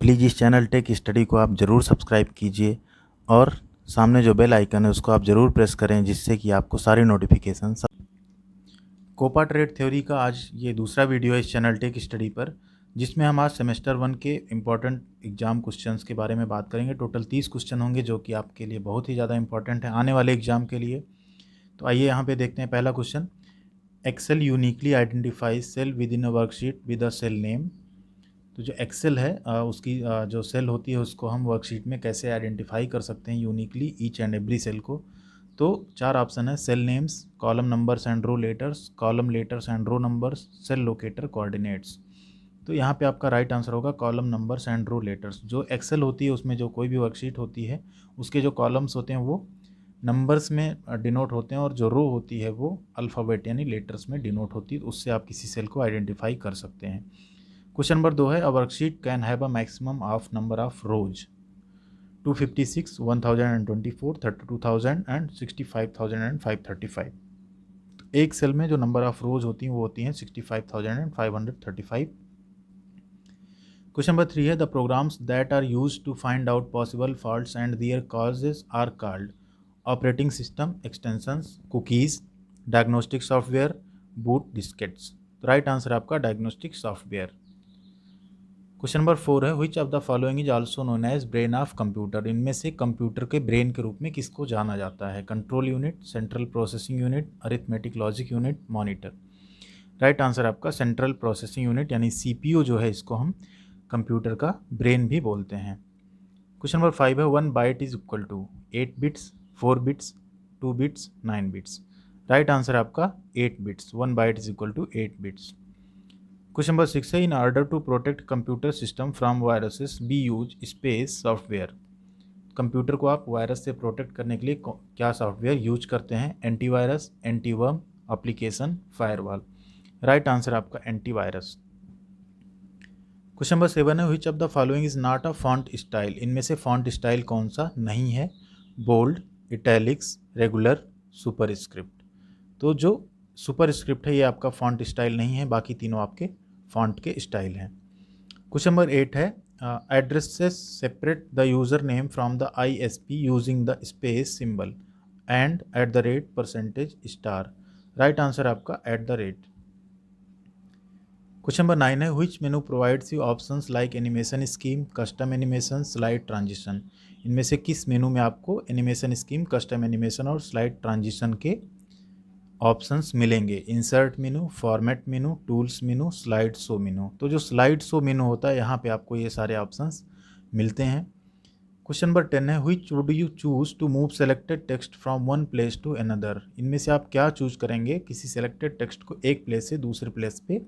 Please इस channel tech study को आप ज़रूर सब्सक्राइब कीजिए और सामने जो बेल आइकन है उसको आप ज़रूर प्रेस करें, जिससे कि आपको सारे नोटिफिकेशन कोपा ट्रेड थ्योरी का आज ये दूसरा वीडियो है इस चैनल टेक स्टडी पर, जिसमें हम आज सेमेस्टर 1 के इम्पॉर्टेंट एग्ज़ाम क्वेश्चंस के बारे में बात करेंगे। टोटल 30 क्वेश्चन होंगे जो कि आपके लिए बहुत ही ज़्यादा इंपॉर्टेंट है आने वाले एग्ज़ाम के लिए। तो आइए यहाँ पे देखते हैं पहला question. Excel uniquely identifies cell within a worksheet with a cell name. तो जो एक्सेल है उसकी जो सेल होती है उसको हम वर्कशीट में कैसे आइडेंटिफाई कर सकते हैं uniquely each and every cell को। तो 4 ऑप्शन है: cell names, column numbers and row letters, column letters and row numbers, cell locator, coordinates. तो यहाँ पे आपका राइट आंसर होगा column numbers and row letters. जो एक्सेल होती है उसमें जो कोई भी वर्कशीट होती है उसके जो कॉलम्स होते हैं वो नंबर्स में डिनोट होते हैं और जो रो होती है वो अल्फ़ाबेट यानी लेटर्स में डिनोट होती है। उससे आप किसी सेल को आइडेंटिफाई कर सकते हैं। क्वेश्चन नंबर 2 है: अ worksheet can have a maximum of number of rose 256, 1024, 32,000 and 65,000 and 535। एक सेल में जो नंबर ऑफ रोज होती हैं वो होती हैं 65,000 एंड 535। क्वेश्चन नंबर 3 है: the programs that are use to find out possible faults and their causes are called operating system, extensions, cookies, diagnostic software, boot diskettes. तो राइट आंसर आपका डायग्नोस्टिक सॉफ्टवेयर। क्वेश्चन नंबर 4 है: which of the following is also known as brain of computer. इनमें से computer के brain के रूप में किसको जाना जाता है? Control unit, central processing unit, arithmetic logic unit, monitor. Right answer आपका सेंट्रल प्रोसेसिंग यूनिट यानी सीपीयू जो है इसको हम कंप्यूटर का ब्रेन भी बोलते हैं। क्वेश्चन नंबर 5 है: 1 byte is equal to 8 bits, 4 bits, 2 bits, 9 bits. Right answer आपका 8 bits. 1 byte is equal to 8 bits. Question number 6 है: in order to protect computer system from viruses be use space software. Computer को आप virus से protect करने के लिए क्या software use करते हैं? Antivirus, antiworm, application, firewall. Right answer आपका एंटीवायरस। क्वेश्चन नंबर 7 है: which of the following is not a font style. इनमें से फॉन्ट स्टाइल कौन सा नहीं है? Bold, italics, regular, superscript. तो जो सुपरस्क्रिप्ट है ये आपका फॉन्ट स्टाइल नहीं है, बाकी तीनों आपके फॉन्ट के स्टाइल हैं। क्वेश्चन नंबर 8 है: addresses separate the user name from the ISP using the space symbol and at the rate percentage star. Right answer आपका at the rate. Question number 9 है: which menu provides you options like animation scheme, custom animation, slide transition. इनमें से किस menu में आपको animation scheme, custom animation और slide transition के options मिलेंगे? Insert menu, format menu, tools menu, slide show menu. तो जो स्लाइड शो मेनू होता है यहाँ पे आपको ये सारे ऑप्शंस मिलते हैं। क्वेश्चन नंबर 10 है: which would you choose to move selected text from one place to another. इनमें से आप क्या चूज करेंगे किसी सेलेक्टेड टेक्स्ट को एक प्लेस से दूसरे प्लेस पे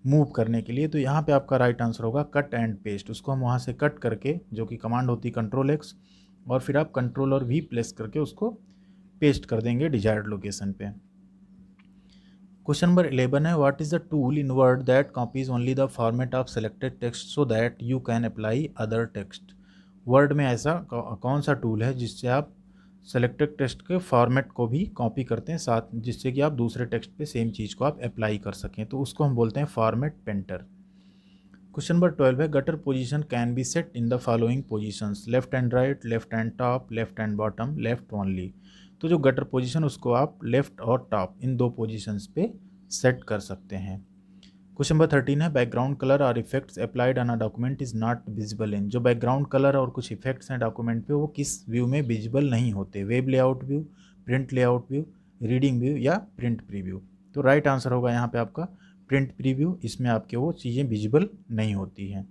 मूव करने के लिए? तो यहाँ पे आपका राइट आंसर होगा कट एंड पेस्ट। उसको हम वहाँ से कट करके, जो कि कमांड होती है कंट्रोल X, और फिर आप कंट्रोल और V प्लेस करके उसको पेस्ट कर देंगे डिजायर्ड लोकेशन पे। क्वेश्चन नंबर 11 है: what is the tool in word that copies only the format of selected text so that you can apply other text. Word में ऐसा कौन सा टूल है जिससे आप सेलेक्टेड टेक्स्ट के फॉर्मेट को भी कॉपी करते हैं साथ, जिससे कि आप दूसरे टेक्स्ट पे सेम चीज़ को आप अप्लाई कर सकें? तो उसको हम बोलते हैं फॉर्मेट पेंटर। क्वेश्चन नंबर 12 है: gutter position can be set in the following positions, left and right, left and top, left and bottom, left only. तो जो गटर पोजीशन उसको आप लेफ्ट और टॉप इन दो पोजीशंस पे सेट कर सकते हैं। क्वेश्चन नंबर 13 है: बैकग्राउंड कलर और effects applied on a document is not visible in. जो बैकग्राउंड कलर और कुछ इफेक्ट्स हैं डॉक्यूमेंट पे वो किस व्यू में विजिबल नहीं होते? Web layout view, print layout view, reading view या प्रिंट प्रीव्यू। तो राइट आंसर होगा यहाँ पे आपका प्रिंट प्रीव्यू। इसमें आपके वो चीज़ें विजिबल नहीं होती हैं।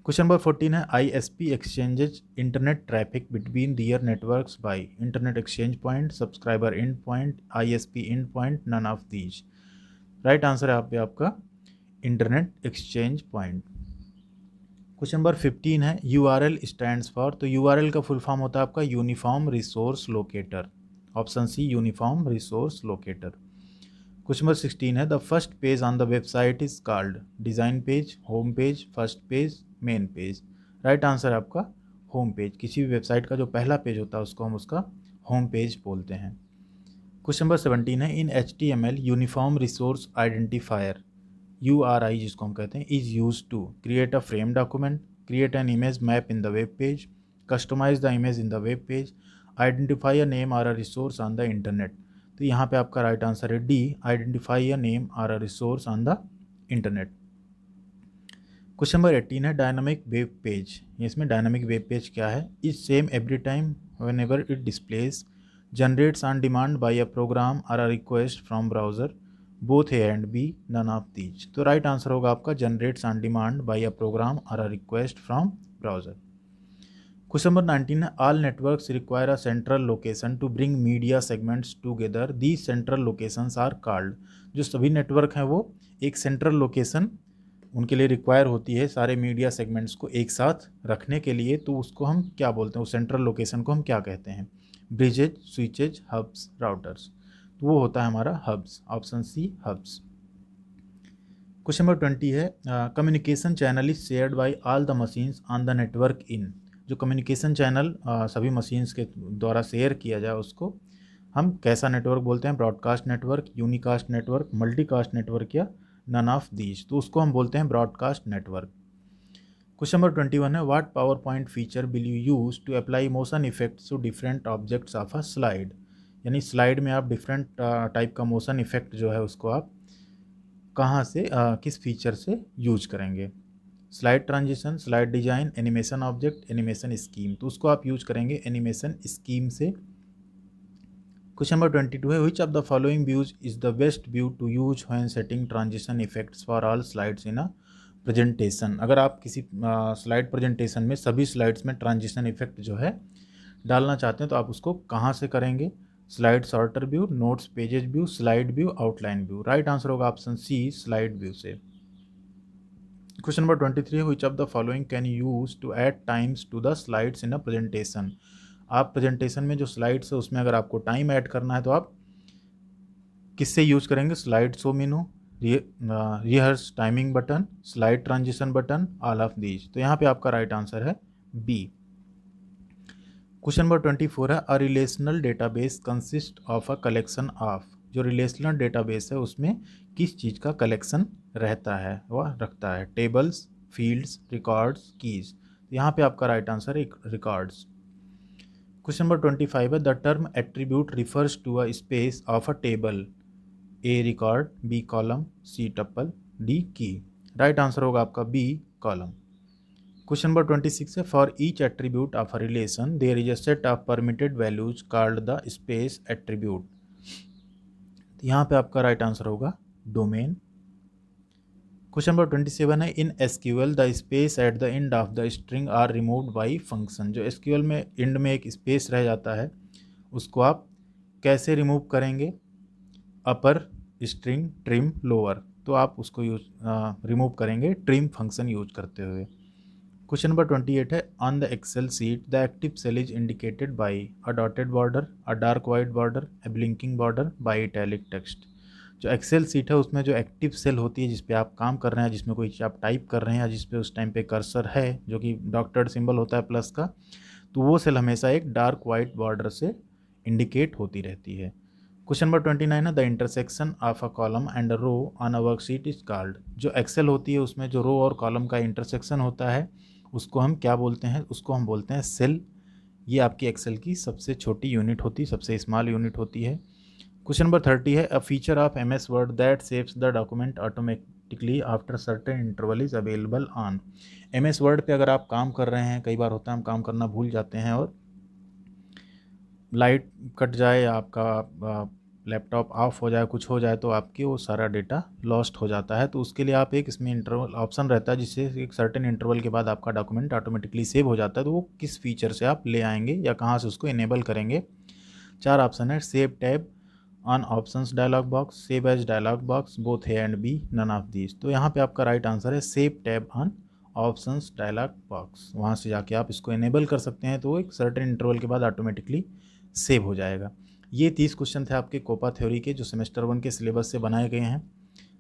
क्वेश्चन नंबर 14 है: ISP exchanges internet traffic between their networks by internet exchange point, subscriber end point, ISP end point, none of these. Right answer है यहाँ पे आपका internet exchange point. Question number 15 है: URL स्टैंड्स फॉर। तो URL का full form होता है आपका uniform resource locator. Option C uniform resource locator. Question number 16 है: the first page on the website is called design page, home page, first page, main page. Right answer आपका home page. किसी भी website का जो पहला page होता है उसको हम उसका होम पेज बोलते हैं। क्वेश्चन नंबर 17 है: in HTML uniform resource identifier URI जिसको हम कहते हैं is use to create a frame document, create an image map in the web page, customize the image in the web page, identify a name or a resource on the internet। तो यहाँ पे आपका right answer है D, identify a name or a resource on the internet. Question number 18 है dynamic web page. इसमें dynamic web page क्या है? Is same every time whenever it displays, generates on demand by a program or a request from browser, both A and B, none of these. तो right answer होगा आपका generates on demand by a program or a request from browser. Question number 19 है all networks require a central location to bring media segments together, the central locations are called. जो सभी network हैं वो एक central location उनके लिए require होती है सारे मीडिया सेगमेंट्स को एक साथ रखने के लिए, तो उसको हम क्या बोलते हैं? उस सेंट्रल लोकेशन को हम क्या कहते हैं? Bridges, switches, hubs, routers. तो वो होता है हमारा hubs, option C hubs. Question number 20 है communication channel is shared by all the machines on the network in. जो कम्युनिकेशन चैनल सभी मशीन्स के द्वारा शेयर किया जाए उसको हम कैसा नेटवर्क बोलते हैं? Broadcast network, unicast network, multicast network या नन ऑफ दीज। तो उसको हम बोलते हैं ब्रॉडकास्ट नेटवर्क। क्वेश्चन नंबर 21 है what PowerPoint feature will you use to apply motion effects to different objects of a slide. यानी स्लाइड में आप डिफरेंट टाइप का मोशन इफेक्ट जो है उसको आप कहाँ से किस फीचर से यूज करेंगे? Slide transition, slide design, animation object, animation scheme. तो उसको आप यूज करेंगे एनिमेशन स्कीम से। क्वेश्चन नंबर 22 है which of the following views is the best view to use when setting transition effects for all slides in a presentation. अगर आप किसी slide presentation में सभी स्लाइड्स में ट्रांजिशन इफेक्ट जो है डालना चाहते हैं तो आप उसको कहाँ से करेंगे? Slide sorter view, notes pages view, slide view, outline view. Right answer होगा ऑप्शन सी स्लाइड व्यू से। क्वेश्चन नंबर 23 है which of the following can use to add times to the slides in a presentation. आप presentation में जो slides है उसमें अगर आपको टाइम ऐड करना है तो आप किससे यूज करेंगे? Slide show menu, rehearse timing button, slide transition button, all of these. तो यहाँ पे आपका राइट आंसर है बी। क्वेश्चन नंबर 24 है a relational database consist of a collection of. जो रिलेशनल डेटाबेस है उसमें किस चीज़ का कलेक्शन रहता है वह रखता है? Tables, fields, records, keys. यहाँ पे आपका राइट आंसर है रिकॉर्ड्स। क्वेश्चन नंबर 25 है the term attribute refers to a space of a table, A record, B column, C tuple, D key. Right answer होगा आपका बी कॉलम। क्वेश्चन नंबर 26 है for each attribute of a relation there is a set of permitted values called the space attribute. यहाँ पे आपका right answer होगा domain. Question number 27 है in SQL the space at the end of the string are removed by function. जो SQL में end में एक space रह जाता है उसको आप कैसे रिमूव करेंगे? अपर स्ट्रिंग, ट्रिम, लोअर। तो आप उसको रिमूव करेंगे ट्रिम फंक्शन यूज करते हुए। क्वेश्चन नंबर 28 है on the Excel sheet the active cell is indicated by a dotted border, a dark white border, a blinking border, by italic text. जो Excel sheet है उसमें जो active cell होती है जिस पे आप काम कर रहे हैं, जिसमें कोई आप टाइप कर रहे हैं या जिस पे उस टाइम पे कर्सर है जो कि डॉक्टर्ड सिंबल होता है प्लस का, तो वो सेल हमेशा एक डार्क वाइट बॉर्डर से इंडिकेट होती रहती है। क्वेश्चन नंबर 29 है the intersection of a column and row on a worksheet is called. जो एक्सेल होती है उसमें जो रो और कॉलम का इंटरसेक्शन होता है उसको हम क्या बोलते हैं? उसको हम बोलते हैं सेल। ये आपकी एक्सेल की सबसे छोटी यूनिट होती है, सबसे स्मॉल यूनिट होती है। क्वेश्चन नंबर 30 है a feature of M S Word that saves the document automatically after certain interval is available on. M S Word पे अगर आप काम कर रहे हैं, कई बार होता है हम काम करना भूल जाते हैं और लाइट कट जाए या आपका लैपटॉप ऑफ हो जाए, कुछ हो जाए तो आपकी वो सारा डेटा लॉस्ट हो जाता है। तो उसके लिए आप एक इसमें इंटरवल ऑप्शन रहता है जिससे एक सर्टेन इंटरवल के बाद आपका डॉक्यूमेंट ऑटोमेटिकली सेव हो जाता है। तो वो किस फीचर से आप ले आएंगे या कहाँ से उसको इनेबल करेंगे? 4 ऑप्शन है save tab on options dialog box, save as dialog box, both A and B, none of these. तो यहाँ पे आपका राइट आंसर है save tab on options dialog box. वहाँ से जाके आप इसको इनेबल कर सकते हैं तो एक सर्टेन इंटरवल के बाद ऑटोमेटिकली सेव हो जाएगा। ये 30 क्वेश्चन थे आपके कोपा थ्योरी के जो सेमेस्टर 1 के सिलेबस से बनाए गए हैं।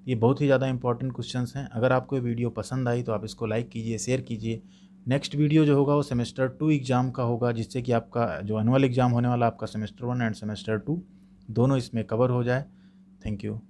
ये बहुत ही ज़्यादा इंपॉर्टेंट क्वेश्चंस हैं। अगर आपको ये वीडियो पसंद आई तो आप इसको लाइक कीजिए, शेयर कीजिए। नेक्स्ट वीडियो जो होगा वो सेमेस्टर 2 एग्ज़ाम का होगा जिससे कि आपका जो एनुअल एग्ज़ाम होने वाला आपका सेमेस्टर 1 एंड सेमेस्टर 2 दोनों इसमें कवर हो जाए। Thank you.